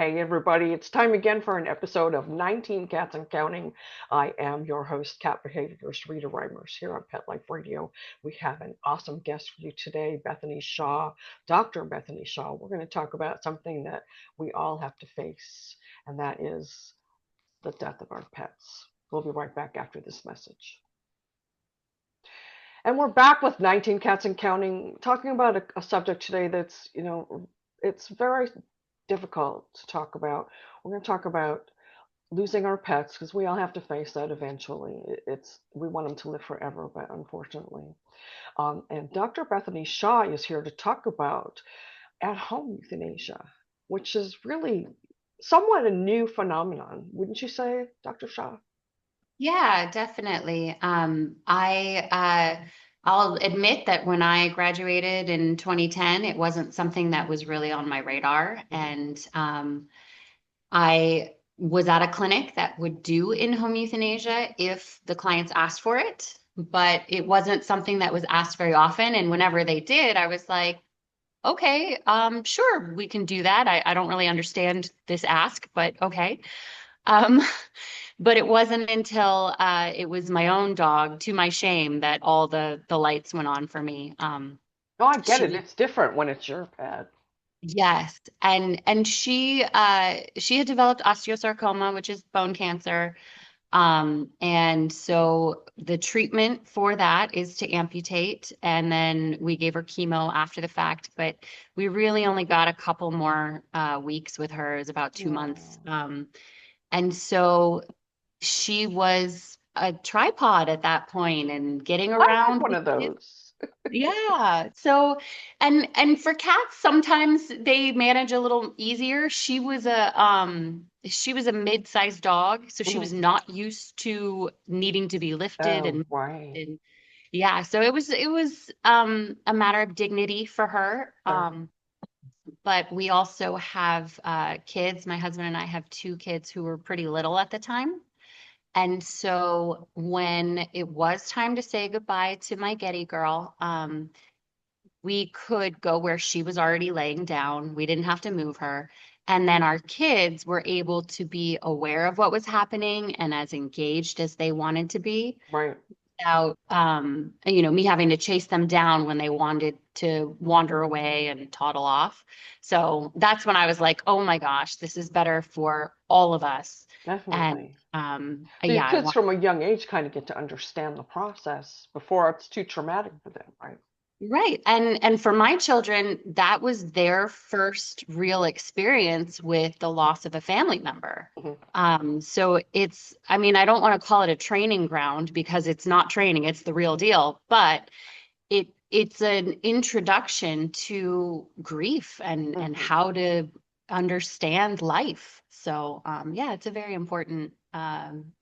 Hey everybody, it's time again for an episode of 19 Cats and Counting. I am your host, cat behaviorist Rita Reimers here on Pet Life Radio. We have an awesome guest for you today, Bethany Hsia, Dr. Bethany Hsia. We're going to talk about something that we all have to face, and that is the death of our pets. We'll be right back after this message. And we're back with 19 Cats and Counting, talking about a subject today that's, it's very difficult to talk about. We're going to talk about losing our pets because we all have to face that eventually. It's we want them to live forever, but unfortunately. And Dr. Bethany Hsia is here to talk about at-home euthanasia, which is really somewhat a new phenomenon, wouldn't you say, Dr. Hsia? Yeah, definitely. I'll admit that when I graduated in 2010, it wasn't something that was really on my radar. Mhm. And I was at a clinic that would do in-home euthanasia if the clients asked for it, but it wasn't something that was asked very often. And whenever they did, I was like, okay, sure, we can do that. I don't really understand this ask, but okay. Um, but it wasn't until it was my own dog, to my shame, that all the lights went on for me. Oh, I get She it. was It's different when it's your pet. Yes, and she had developed osteosarcoma, which is bone cancer. And so the treatment for that is to amputate, and then we gave her chemo after the fact, but we really only got a couple more weeks with her. It was about 2 months. Oh, And so she was a tripod at that point and getting I had around one with of kids. those. Yeah. So, and for cats, sometimes they manage a little easier. She was a mid-sized dog, so she Mhm. was not used to needing to be lifted Oh, and right. and yeah, so it was a matter of dignity for her. Sure. But we also have kids. My husband and I have two kids who were pretty little at the time. And so when it was time to say goodbye to my Getty girl, we could go where she was already laying down. We didn't have to move her. And then our kids were able to be aware of what was happening and as engaged as they wanted to be Right. without, me having to chase them down when they wanted to wander away and toddle off. So that's when I was like, oh my gosh, this is better for all of us. And Definitely. So your yeah, I kids want. from a young age kind of get to understand the process before it's too traumatic for them, right? Right. And for my children, that was their first real experience with the loss of a family member. Mhm. So I mean, I don't want to call it a training ground because it's not training, it's the real deal, but it's an introduction to grief and Mhm. how to understand life. So yeah, it's a very important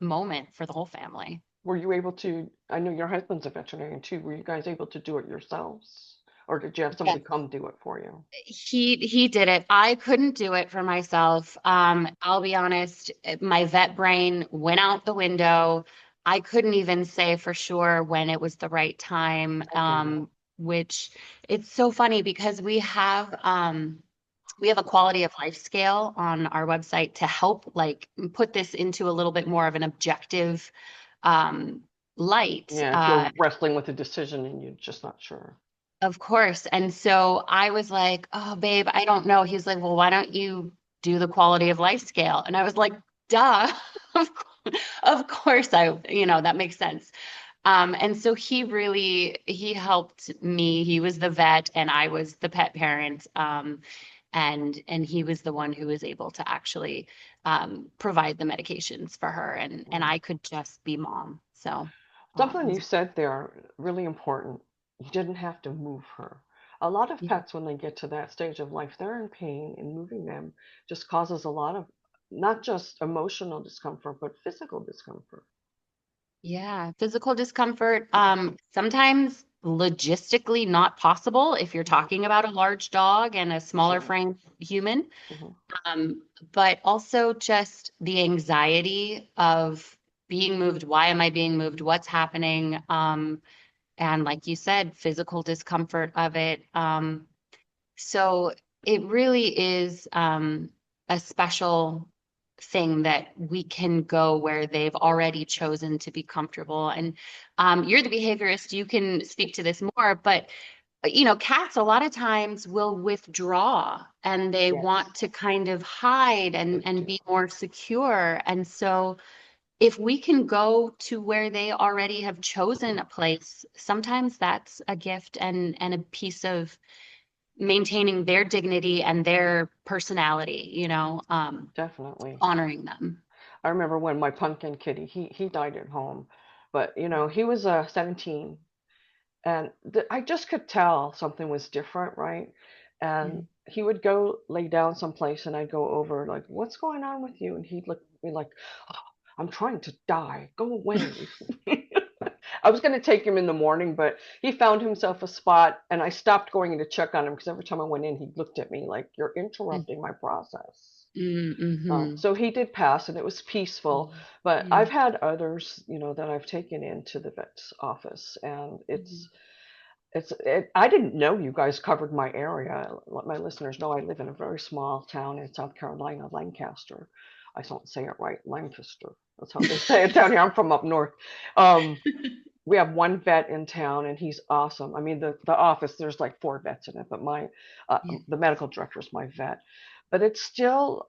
moment for the whole family. Were you able to, I know your husband's a veterinarian too, were you guys able to do it yourselves? Or did you have somebody come do it for you? He did it. I couldn't do it for myself. I'll be honest, my vet brain went out the window. I couldn't even say for sure when it was the right time. I get it. Which it's so funny because we have a quality of life scale on our website to help like put this into a little bit more of an objective um light. Yeah, if you're wrestling with a decision and you're just not sure. Of course. And so I was like, oh, babe, I don't know. He's like, well, why don't you do the quality of life scale? And I was like, duh. Of course that makes sense. And so he helped me. He was the vet and I was the pet parent. And he was the one who was able to actually provide the medications for her and Mm. I could just be mom. So Something um, you said there, really important. You didn't have to move her. A lot of pets, when they get to that stage of life, they're in pain, and moving them just causes a lot of not just emotional discomfort, but physical discomfort. Yeah, physical discomfort, sometimes logistically not possible if you're Mhm. talking about a large dog and a smaller Sure. frame human. Mhm. Um, but also just the anxiety of being moved. Why am I being moved? What's happening? And like you said, physical discomfort of it. So it really is. a special thing that we can go where they've already chosen to be comfortable. And you're the behaviorist, you can speak to this more, but cats a lot of times will withdraw and they want Yes, to kind of hide they and do. be more secure. And so if we can go to where they already have chosen a place, sometimes that's a gift and a piece of maintaining their dignity and their personality, Definitely. honoring them. I remember when my pumpkin kitty, he died at home, but he was 17, and I just could tell something was different, right? And Mm. he would go lay down someplace, and I'd go over like, "What's going on with you?" And he'd look at me like, "Oh, I'm trying to die. Go away." I was going to take him in the morning, but he found himself a spot, and I stopped going in to check on him because every time I went in, he looked at me like, "You're interrupting my process." Mm-hmm. So he did pass, and it was peaceful. Mm. But Yeah. I've had others, that I've taken into the vet's office, and Mhm. I didn't know you guys covered my area. Let my listeners know I live in a very small town in South Carolina, Lancaster. I don't say it right, Lancaster. That's how they say it down here. I'm from up north. Um, we have one vet in town, and he's awesome. I mean, the office, there's like four vets in it, but Yeah. the medical director is my vet. But it's still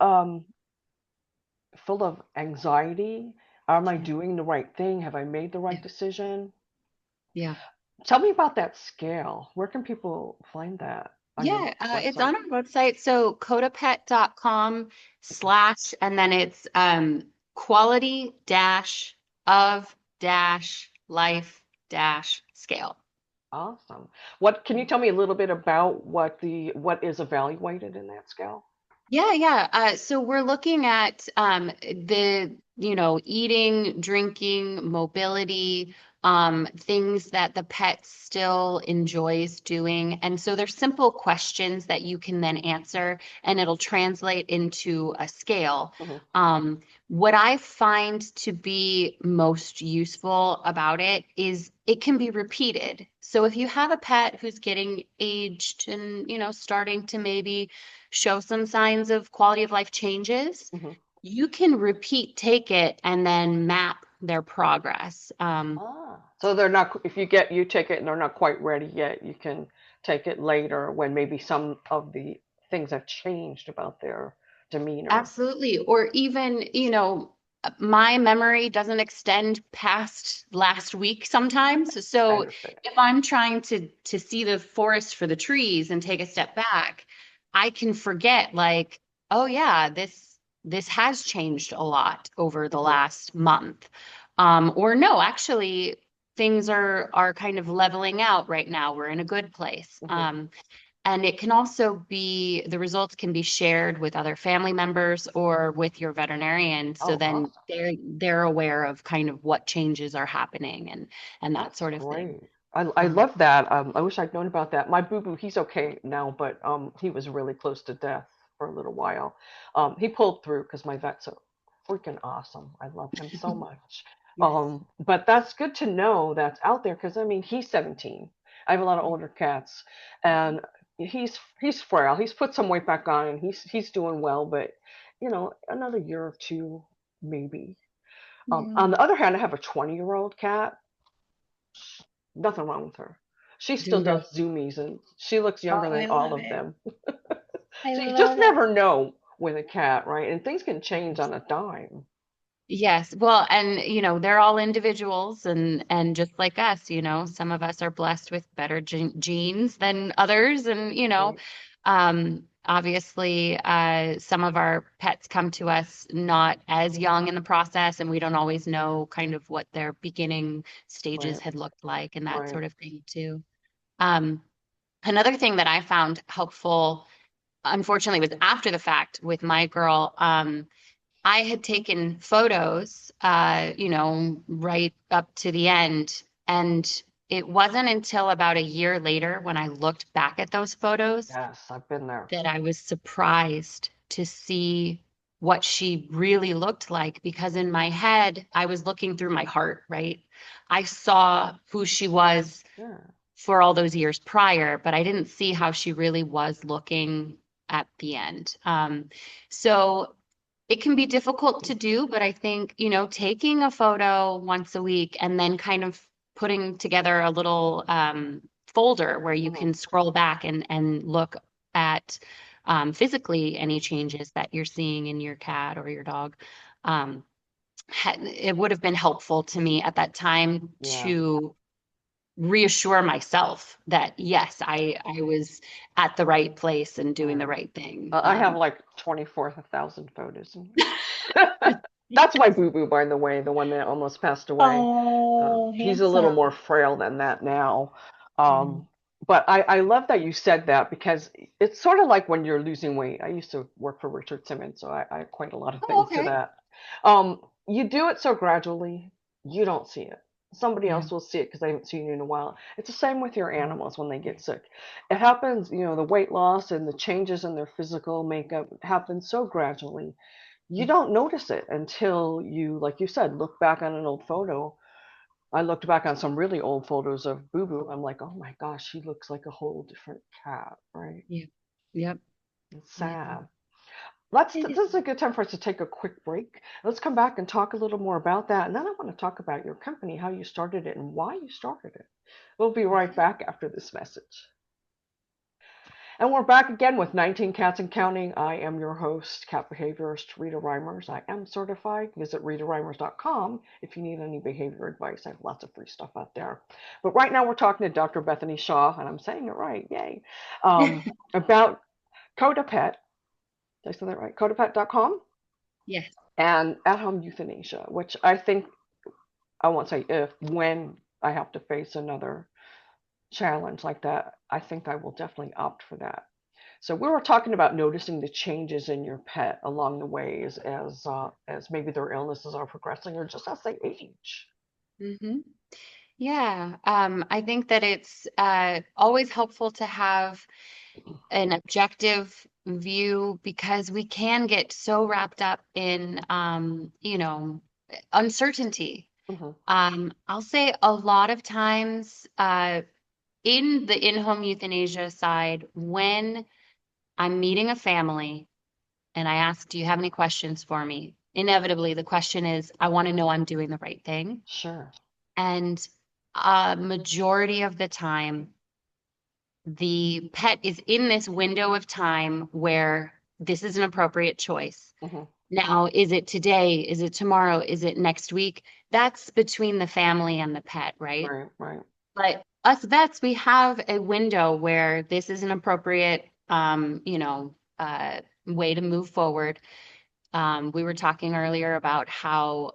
full of anxiety. Am I Yeah. doing the right thing? Have I made the Yeah. right decision? Yeah. Tell me about that scale. Where can people find that on your Yeah, it's website? on our website. So codapet.com slash, and then it's quality dash of dash life dash scale. Awesome. What can you tell me a little bit about what is evaluated in that scale? Yeah, yeah. So we're looking at eating, drinking, mobility, things that the pet still enjoys doing. And so there's simple questions that you can then answer, and it'll translate into a scale. Hmm. What I find to be most useful about it is it can be repeated. So if you have a pet who's getting aged and, starting to maybe show some signs of quality of life changes, Hmm. you can repeat take it and then map their progress. So if you take it and they're not quite ready yet, you can take it later when maybe some of the things have changed about their demeanor. Absolutely. Or even, my memory doesn't extend past last week sometimes. I So understand. if I'm trying to see the forest for the trees and take a step back, I can forget like, oh yeah, this has changed a lot over the Hmm. last month. Or no, actually things are kind of leveling out right now. We're in a good place. Hmm. And it can also be, the results can be shared with other family members or with your veterinarian. So Oh, then awesome. they're aware of kind of what changes are happening and that That's sort of thing. great. I Um, love that. I wish I'd known about that. My boo boo, he's okay now, but he was really close to death for a little while. He pulled through because my vet's so freaking awesome. I love him so much. yes. But that's good to know that's out there because I mean he's 17. I have a lot of older cats, and he's frail. He's put some weight back on, and he's doing well, but another year or two maybe. Yeah. On the other hand, I have a 20-year-old cat. Nothing wrong with her. She still Doing good. does zoomies, and she looks Oh, younger than I all love of it. them. I So you just love it. never know with a cat, right? And things can change on a dime. Yes. Well, and they're all individuals and just like us, some of us are blessed with better genes than others and Right, obviously some of our pets come to us not as young in the process and we don't always know kind of what their beginning stages right, had looked like and that right. sort of thing too. Um, Another thing that I found helpful, unfortunately, was after the fact with my girl. I had taken photos, right up to the end. And it wasn't until about a year later when I looked back at those photos Yes, I've been there. that I was surprised to see what she really looked like because in my head, I was looking through my heart, right? I saw who she was Yeah. for all those years prior, but I didn't see how she really was looking at the end. So it can be difficult to do, but I think, taking a photo once a week and then kind of putting together a little folder where you Mhm. can scroll back and look at physically any changes that you're seeing in your cat or your dog. Um, it would have been helpful to me at that time Yeah. to reassure myself that yes, I was at the right place and doing the Right. right thing. I have like 24,000 photos. That's my boo boo, by the way, the one that almost passed away. Oh, He's a little more handsome. frail than that now. Mm. Um, but I love that you said that because it's sort of like when you're losing weight. I used to work for Richard Simmons, so I equate a lot of Oh, things to okay. that. You do it so gradually, you don't see it. Somebody Yeah. else will see it because they haven't seen you in a while. It's the same with your Mm. animals when they get sick. It happens, the weight loss and the changes in their physical makeup happen so gradually. You don't notice it until you, like you said, look back on an old photo. I looked back on some really old photos of Boo Boo. I'm like, oh my gosh, she looks like a whole different cat, right? Yeah. Yep. It's Yeah. sad. It This is. is a good time for us to take a quick break. Let's come back and talk a little more about that. And then I want to talk about your company, how you started it, and why you started it. We'll be right Okay. back after this message. And we're back again with 19 Cats and Counting. I am your host, cat behaviorist Rita Reimers. I am certified. Visit ritareimers.com if you need any behavior advice. I have lots of free stuff out there. But right now we're talking to Dr. Bethany Hsia, and I'm saying it right, yay, about Coda Pet. Did I say that right? CodaPet.com Yes. and at home euthanasia, which I think, I won't say if, when I have to face another challenge like that, I think I will definitely opt for that. So we were talking about noticing the changes in your pet along the way as maybe their illnesses are progressing or just as they age. Hmm. Yeah. I think that it's always helpful to have an objective view because we can get so wrapped up in, uncertainty. Hmm. I'll say a lot of times, in the in-home euthanasia side, when I'm meeting a family and I ask, do you have any questions for me? Inevitably, the question is, I want to know I'm doing the right thing. Sure. And a majority of the time, the pet is in this window of time where this is an appropriate choice. Hmm. Now, is it today? Is it tomorrow? Is it next week? That's between the family and the pet, right? Right, right. But us vets, we have a window where this is an appropriate, way to move forward. We were talking earlier about how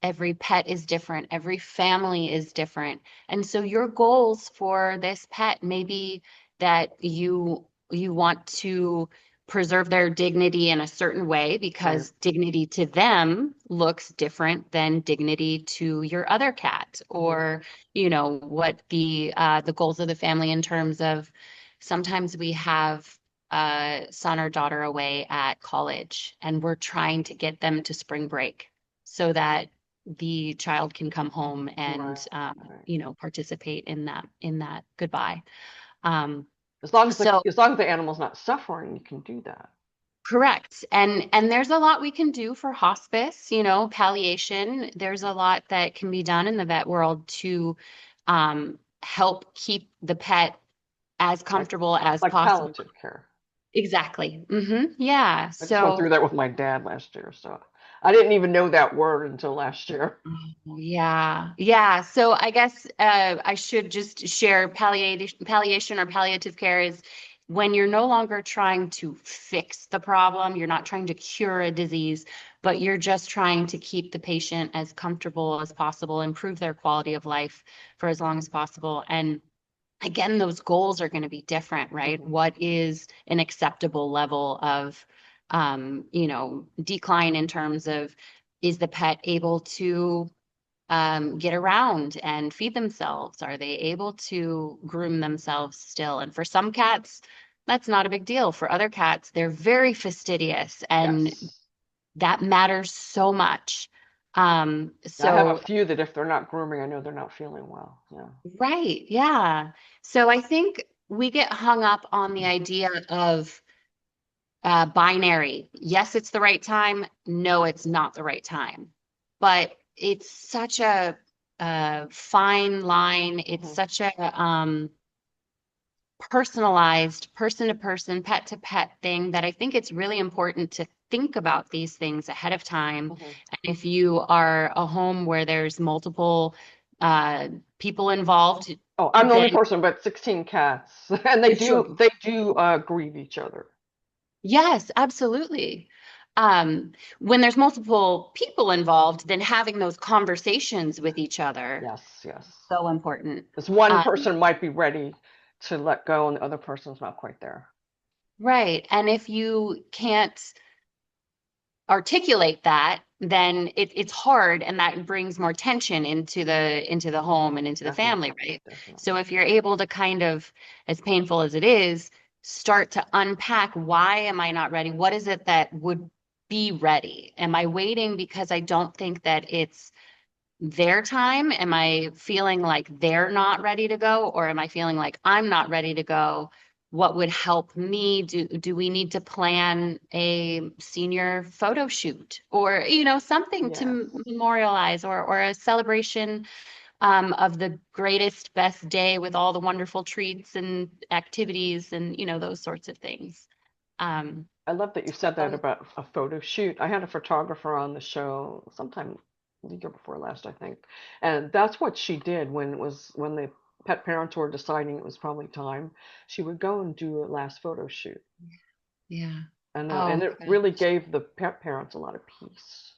every pet is different, every family is different, and so your goals for this pet may be that you want to preserve their dignity in a certain way Right. because dignity to them looks different than dignity to your other cat, Hmm. or what the goals of the family in terms of sometimes we have son or daughter away at college, and we're trying to get them to spring break so that the child can come home and Right, right. participate in that goodbye. Um, so As long as the animal's not suffering, you can do that. correct, and there's a lot we can do for hospice, palliation. There's a lot that can be done in the vet world to help keep the pet as Like comfortable as like possible. palliative care. Exactly. Yeah. I just went through So, that with my dad last year, so I didn't even know that word until last year. yeah. Yeah. So I guess I should just share palliation or palliative care is when you're no longer trying to fix the problem, you're not trying to cure a disease, but you're just trying to keep the patient as comfortable as possible, improve their quality of life for as long as possible. And again, those goals are going to be different, right? Hmm. What is an acceptable level of, decline in terms of is the pet able to get around and feed themselves? Are they able to groom themselves still? And for some cats, that's not a big deal. For other cats, they're very fastidious, and Yes. that matters so much. I have a So few that if they're not grooming, I know they're not feeling well. Yeah. right. Yeah. So I think we get hung up on the idea of binary. Yes, it's the right time. No, it's not the right time. But it's such a fine line. It's Hmm. such a personalized, person to person, pet to pet thing that I think it's really important to think about these things ahead of time. Hmm. And if you are a home where there's multiple uh, people involved, Oh, I'm the only then person, but 16 cats, and sure. they do grieve each other. Yes, absolutely. When there's multiple people involved, then having those conversations with each other Yes, yes. so important. Because one Uh, person might be ready to let go, and the other person's not quite there. right. And if you can't articulate that, then it's hard, and that brings more tension into the home and into the family, Definitely, right? So definitely. if you're able to kind of, as painful as it is, start to unpack why am I not ready? What is it that would be ready? Am I waiting because I don't think that it's their time? Am I feeling like they're not ready to go, or am I feeling like I'm not ready to go? What would help me? Do we need to plan a senior photo shoot, or something Yes. to memorialize, or a celebration of the greatest best day with all the wonderful treats and activities and those sorts of things. Um, I love that you said that so about a photo shoot. I had a photographer on the show sometime the year before last, I think. And that's what she did when the pet parents were deciding it was probably time. She would go and do a last photo shoot. yeah. And Oh it my God. really gave the pet parents a lot of peace.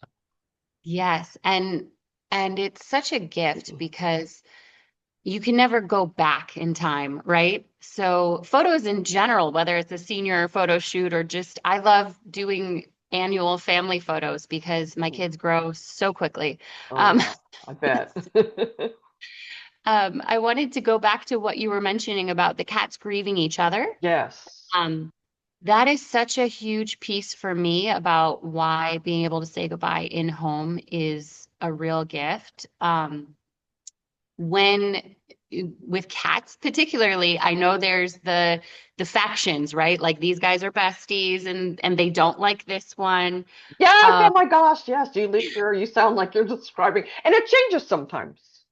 Yes, and it's such a gift because you can never go back in time, right? So photos in general, whether it's a senior photo shoot or just I love doing annual family photos because my kids grow so quickly. Oh Um, yeah, I bet. I wanted to go back to what you were mentioning about the cats grieving each other. Yes. Um, that is such a huge piece for me about why being able to say goodbye in home is a real gift. When with cats particularly, I know there's the factions, right? Like these guys are besties and they don't like this one. Yes, Um, oh my gosh, yes. Do you live here? You sound like you're describing, and it changes sometimes.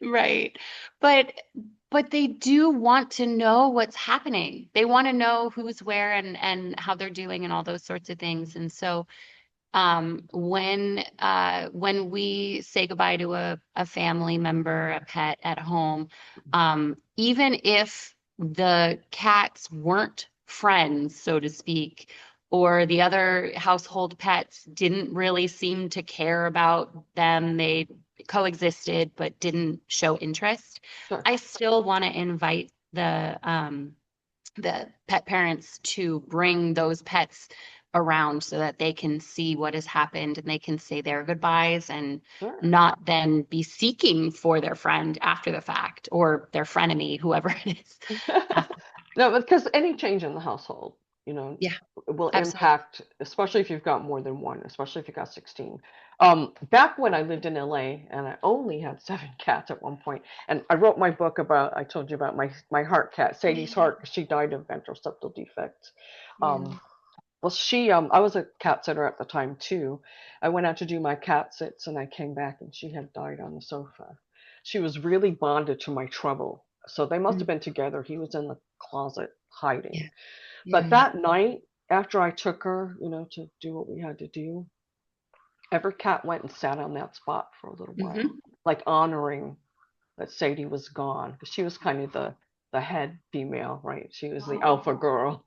right. But they do want to know what's happening. They want to know who's where and how they're doing and all those sorts of things. And so when we say goodbye to a family member, a pet at home, even if the cats weren't friends, so to speak, or the other household pets didn't really seem to care about them, they coexisted but didn't show interest, Sure. I still want to invite the pet parents to bring those pets around so that they can see what has happened and they can say their goodbyes and Sure. not then be seeking for their friend after the fact or their frenemy, whoever it is. After. No, because any change in the household, Yeah, will absolutely. impact, especially if you've got more than one, especially if you've got 16. Back when I lived in LA and I only had 7 cats at one point, and I wrote my book about, I told you about my heart cat, Sadie's Yeah, heart, because she died of ventral septal defects. yeah. Um, well, I was a cat sitter at the time too. I went out to do my cat sits and I came back and she had died on the sofa. She was really bonded to my trouble. So they must have Mm, been together. He was in the closet hiding. yeah, yeah, But yeah. that night, after I took her, to do what we had to do, every cat went and sat on that spot for a little while, Hmm. like honoring that Sadie was gone, because she was kind of the head female, right? She was the alpha girl.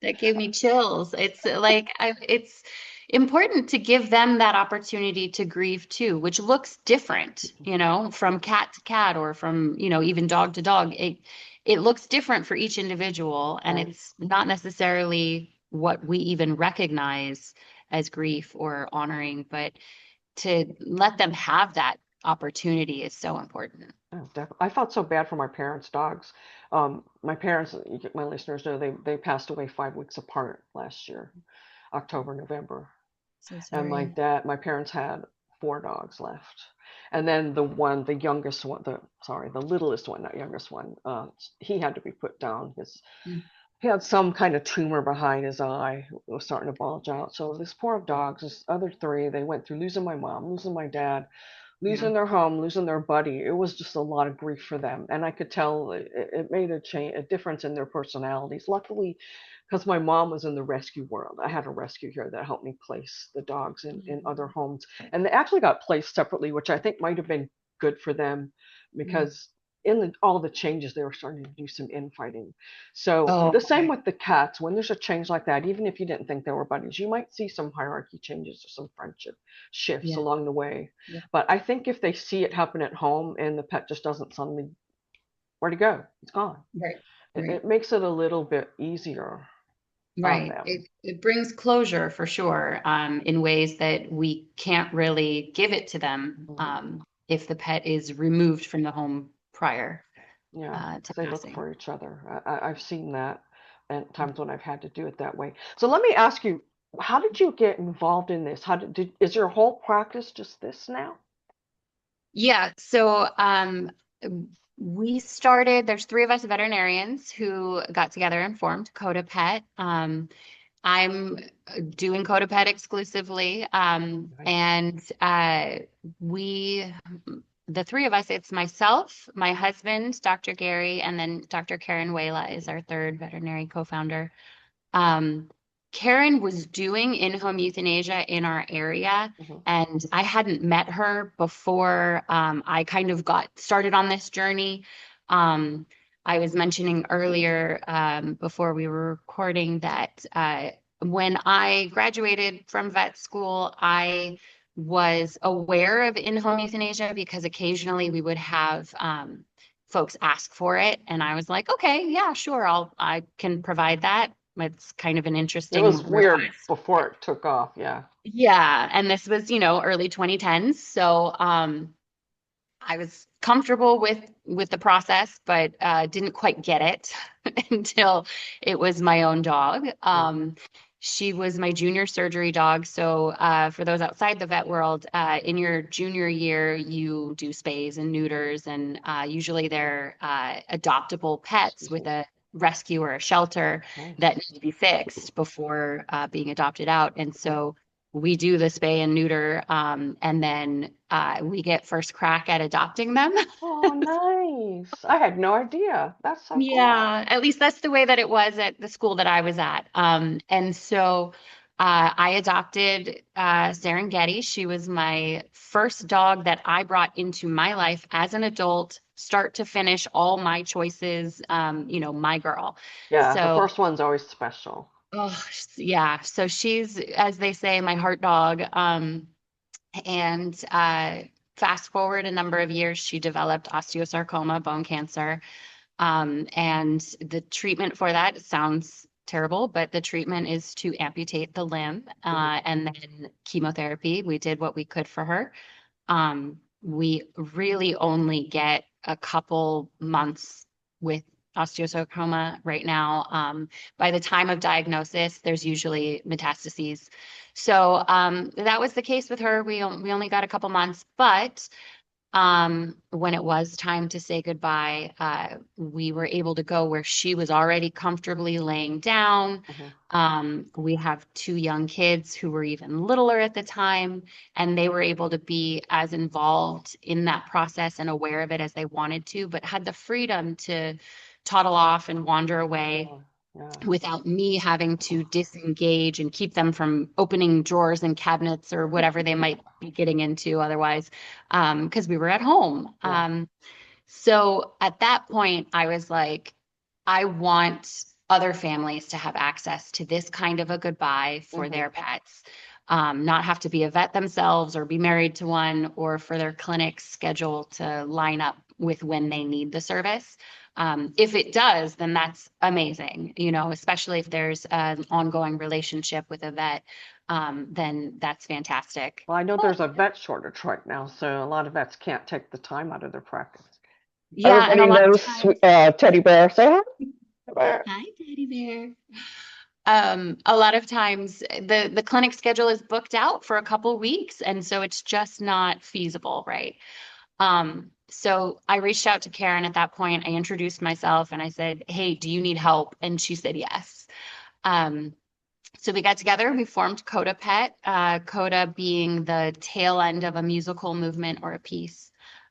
That gave me chills. It's like it's important to give them that opportunity to grieve too, which looks different, from cat to cat or from, even dog to dog. It looks different for each individual, and Right. it's not necessarily what we even recognize as grief or honoring, but to let them have that opportunity is so important. Oh, I felt so bad for my parents' dogs. My parents, my listeners know, they passed away 5 weeks apart last year, October, November. So And sorry. my parents had 4 dogs left. And then the youngest one, the littlest one, not youngest one, he had to be put down because he had some kind of tumor behind his eye. It was starting to bulge out. So this poor dogs, this other three, they went through losing my mom, losing my dad, Yeah. losing their home, losing their buddy. It was just a lot of grief for them, and I could tell it made a difference in their personalities. Luckily, because my mom was in the rescue world, I had a rescue here that helped me place the dogs in other Mm. homes, and they actually got placed separately, which I think might have been good for them Mm. because all the changes they were starting to do some infighting. So Oh, the same okay. with the cats. When there's a change like that, even if you didn't think they were buddies, you might see some hierarchy changes or some friendship shifts Yeah. along the way. Yeah. But I think if they see it happen at home and the pet just doesn't suddenly, where'd he go? He's gone. Right. It Right. makes it a little bit easier on Right. them. It brings closure for sure, in ways that we can't really give it to them, Hmm. if the pet is removed from the home prior, Yeah, to because they look passing. for each other. I've seen that and times when I've had to do it that way. So let me ask you, how did you get involved in this? Is your whole practice just this now? Yeah, so we started, there's three of us veterinarians who got together and formed Coda Pet. I'm doing Coda Pet exclusively. Nice. And we, the three of us, it's myself, my husband, Dr. Gary, and then Dr. Karen Whala is our third veterinary co-founder. Um, Karen was doing in-home euthanasia in our area, Hmm. and I hadn't met her before I kind of got started on this journey. Um, I was mentioning earlier before we were recording that when I graduated from vet school, I was aware of in-home euthanasia because occasionally we would have folks ask for it, and I was like, okay, yeah, sure, I can provide that. It's kind of an It was interesting weird request. before it took off. Yeah. Yeah, and this was, early 2010s, so I was comfortable with the process, but didn't quite get it until it was my own dog. Mm. She was my junior surgery dog. So for those outside the vet world, in your junior year, you do spays and neuters, and usually they're adoptable pets Excuse with me. a rescue or a shelter that Nice. need to be fixed before being adopted out. And so we do the spay and neuter, and then we get first crack at adopting them. Oh, nice. I had no idea. That's so cool. Yeah, at least that's the way that it was at the school that I was at. And so I adopted Serengeti. She was my first dog that I brought into my life as an adult, start to finish, all my choices, my girl. Yeah, the So first one's always special. oh, yeah. So she's, as they say, my heart dog. And fast forward a number of years, she developed osteosarcoma, bone cancer. And the treatment for that sounds terrible, but the treatment is to amputate the limb Hmm. and then chemotherapy. We did what we could for her. We really only get a couple months with osteosarcoma right now. By the time of diagnosis, there's usually metastases. So that was the case with her. We only got a couple months, but when it was time to say goodbye, we were able to go where she was already comfortably laying down. Hmm. We have two young kids who were even littler at the time, and they were able to be as involved in that process and aware of it as they wanted to, but had the freedom to toddle off and wander away Yeah, yeah. without me having to disengage and keep them from opening drawers and cabinets or whatever they might be getting into otherwise, because we were at home. Yeah. So at that point, I was like, I want other families to have access to this kind of a goodbye for Hmm. their pets. Not have to be a vet themselves or be married to one, or for their clinic schedule to line up with when they need the service. If it does, then that's amazing, especially if there's an ongoing relationship with a vet, then that's fantastic. Well, I know there's a vet shortage right now, so a lot of vets can't take the time out of their practice. Yeah, and a Everybody lot of knows times, Teddy Bear. Say hi, Teddy Bear. hi, teddy bear. A lot of times the clinic schedule is booked out for a couple weeks, and so it's just not feasible, right? So I reached out to Karen at that point. I introduced myself and I said, "Hey, do you need help?" And she said yes. Um, so we got together, we formed Coda Pet, Coda being the tail end of a musical movement or a piece.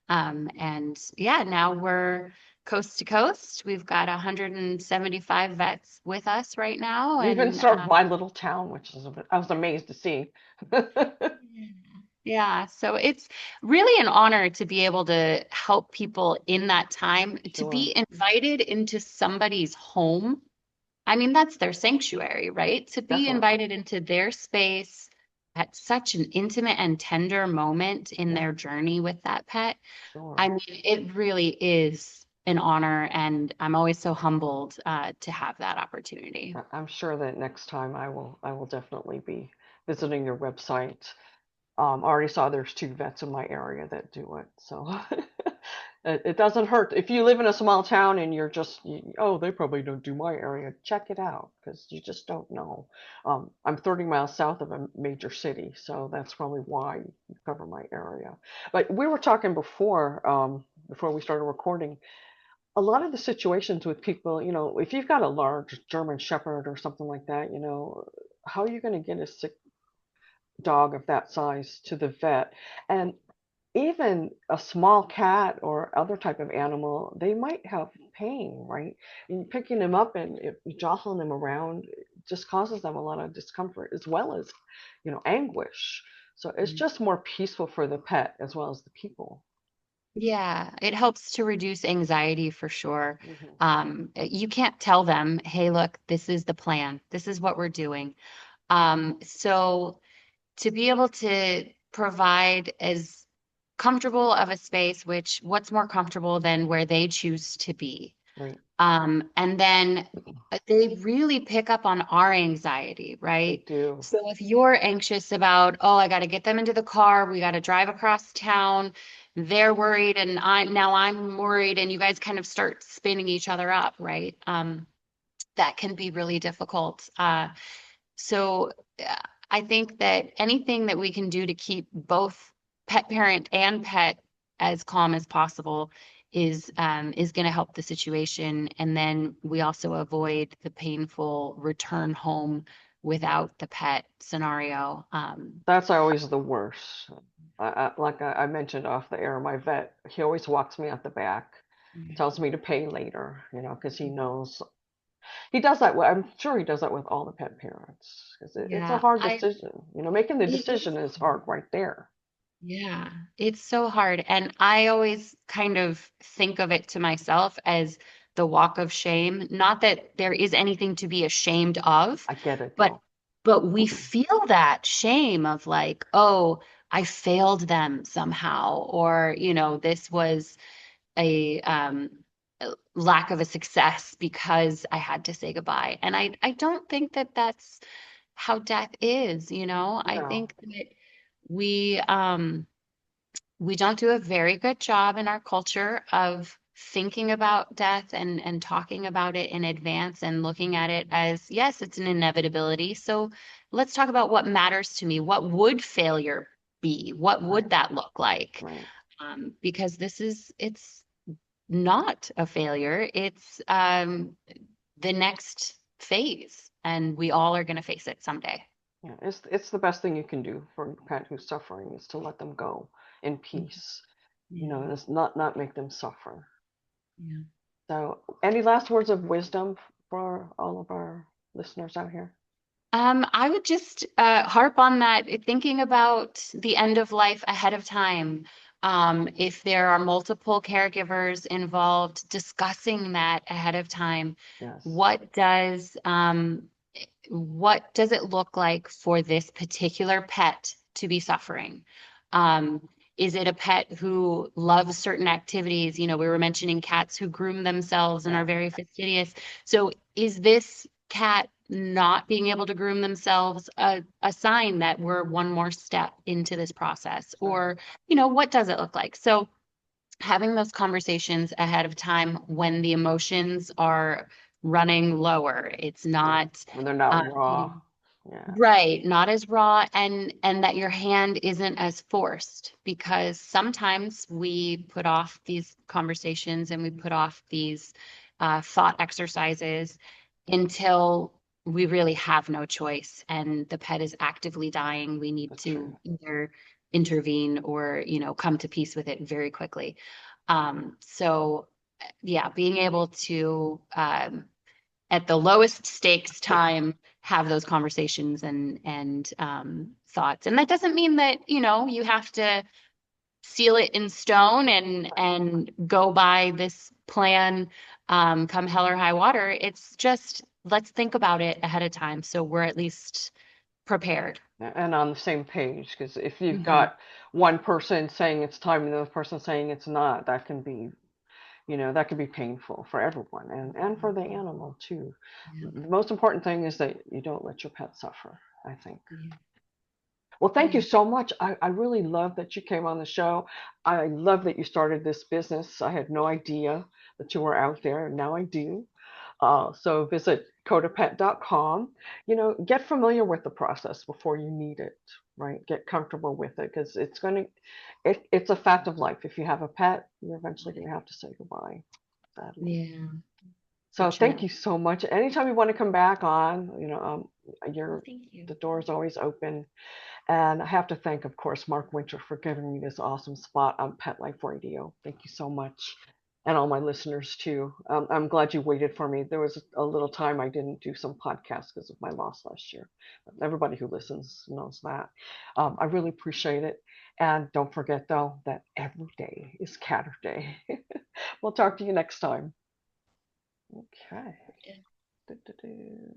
And yeah, now we're coast to coast. We've got 175 vets with us right now. You even And served my little town, which is a bit, I was amazed to see. yeah, so it's really an honor to be able to help people in that time, to Sure. be invited into somebody's home. I mean, that's their sanctuary, right? To be Definitely. invited into their space at such an intimate and tender moment in Yeah, their journey with that pet. sure. I mean, it really is an honor, and I'm always so humbled to have that opportunity. I'm sure that next time I will definitely be visiting your website. I already saw there's 2 vets in my area that do it, so it doesn't hurt. If you live in a small town and you're just, oh, they probably don't do my area, check it out because you just don't know. I'm 30 miles south of a major city, so that's probably why you cover my area. But we were talking before we started recording. A lot of the situations with people, if you've got a large German Shepherd or something like that, how are you going to get a sick dog of that size to the vet? And even a small cat or other type of animal, they might have pain, right? And picking them up and if you jostling them around just causes them a lot of discomfort as well as, anguish. So it's just more peaceful for the pet as well as the people. Yeah, it helps to reduce anxiety for sure. Hmm. You can't tell them, hey, look, this is the plan. This is what we're doing. So to be able to provide as comfortable of a space, which what's more comfortable than where they choose to be? Right. And then they really pick up on our anxiety, They right? do. So if you're anxious about, oh, I got to get them into the car, we got to drive across town, they're worried, and I'm worried, and you guys kind of start spinning each other up, right? That can be really difficult. So uh, I think that anything that we can do to keep both pet parent and pet as calm as possible is going to help the situation. And then we also avoid the painful return home without the pet scenario. That's always the worst. Like I mentioned off the air, my vet, he always walks me out the back, tells me to pay later, because he knows. He does that. I'm sure he does that with all the pet parents because it's a Yeah, hard decision. Making the it decision is. is hard right there. Yeah, it's so hard. And I always kind of think of it to myself as the walk of shame. Not that there is anything to be ashamed of, I get it but though. but we feel that shame of like, oh, I failed them somehow, or this was a lack of a success because I had to say goodbye. And I don't think that that's how death is. I No, think that we um we don't do a very good job in our culture of thinking about death and talking about it in advance and looking at it as, yes, it's an inevitability. So let's talk about what matters to me. What would failure be? What right, would that look like? right. Because it's not a failure. It's the next phase, and we all are going to face it someday. Yeah, it's the best thing you can do for a pet who's suffering is to let them go in Mhm. peace. Yeah. It's not make them suffer. Yeah. So, any last words of wisdom for all of our listeners out here? I would just harp on that, thinking about the end of life ahead of time. If there are multiple caregivers involved, discussing that ahead of time. Yes. What does what does it look like for this particular pet to be suffering? Um, is it a pet who loves certain activities? We were mentioning cats who groom themselves and are Yeah. very fastidious. So is this cat not being able to groom themselves a sign that we're one more step into this process? Right. Or, what does it look like? So having those conversations ahead of time when the emotions are running lower, it's Right. not When they're not uh, raw. Yeah. Right, not as raw, and that your hand isn't as forced, because sometimes we put off these conversations and we put off these thought exercises until we really have no choice and the pet is actively dying. We need That's to true. either intervene or, come to peace with it very quickly. So yeah, being able to at the lowest stakes time have those conversations and thoughts. And that doesn't mean that, you have to seal it in stone and go by this plan come hell or high water. It's just let's think about it ahead of time so we're at least prepared. And on the same page, because if you've Hmm. got one person saying it's time and the other person saying it's not, that can be, that can be painful for everyone and for the animal too. Yeah. The most important thing is that you don't let your pet suffer, I think. Yeah. Well, thank you Yeah. so much. I really love that you came on the show. I love that you started this business. I had no idea that you were out there, and now I do. So visit codapet.com. Get familiar with the process before you need it, right? Get comfortable with it because it's a fact of life. If you have a pet, you're eventually going to have to say goodbye, sadly. Yeah, for So thank sure. you so much. Anytime you want to come back on, Well, you're thank you. the door's always open. And I have to thank, of course, Mark Winter for giving me this awesome spot on Pet Life Radio. Thank you so much. And all my listeners, too. I'm glad you waited for me. There was a little time I didn't do some podcasts because of my loss last year. Everybody who listens knows that. I really appreciate it. And don't forget, though, that every day is Catter Day. We'll talk to you next time. Okay. Du-du-du.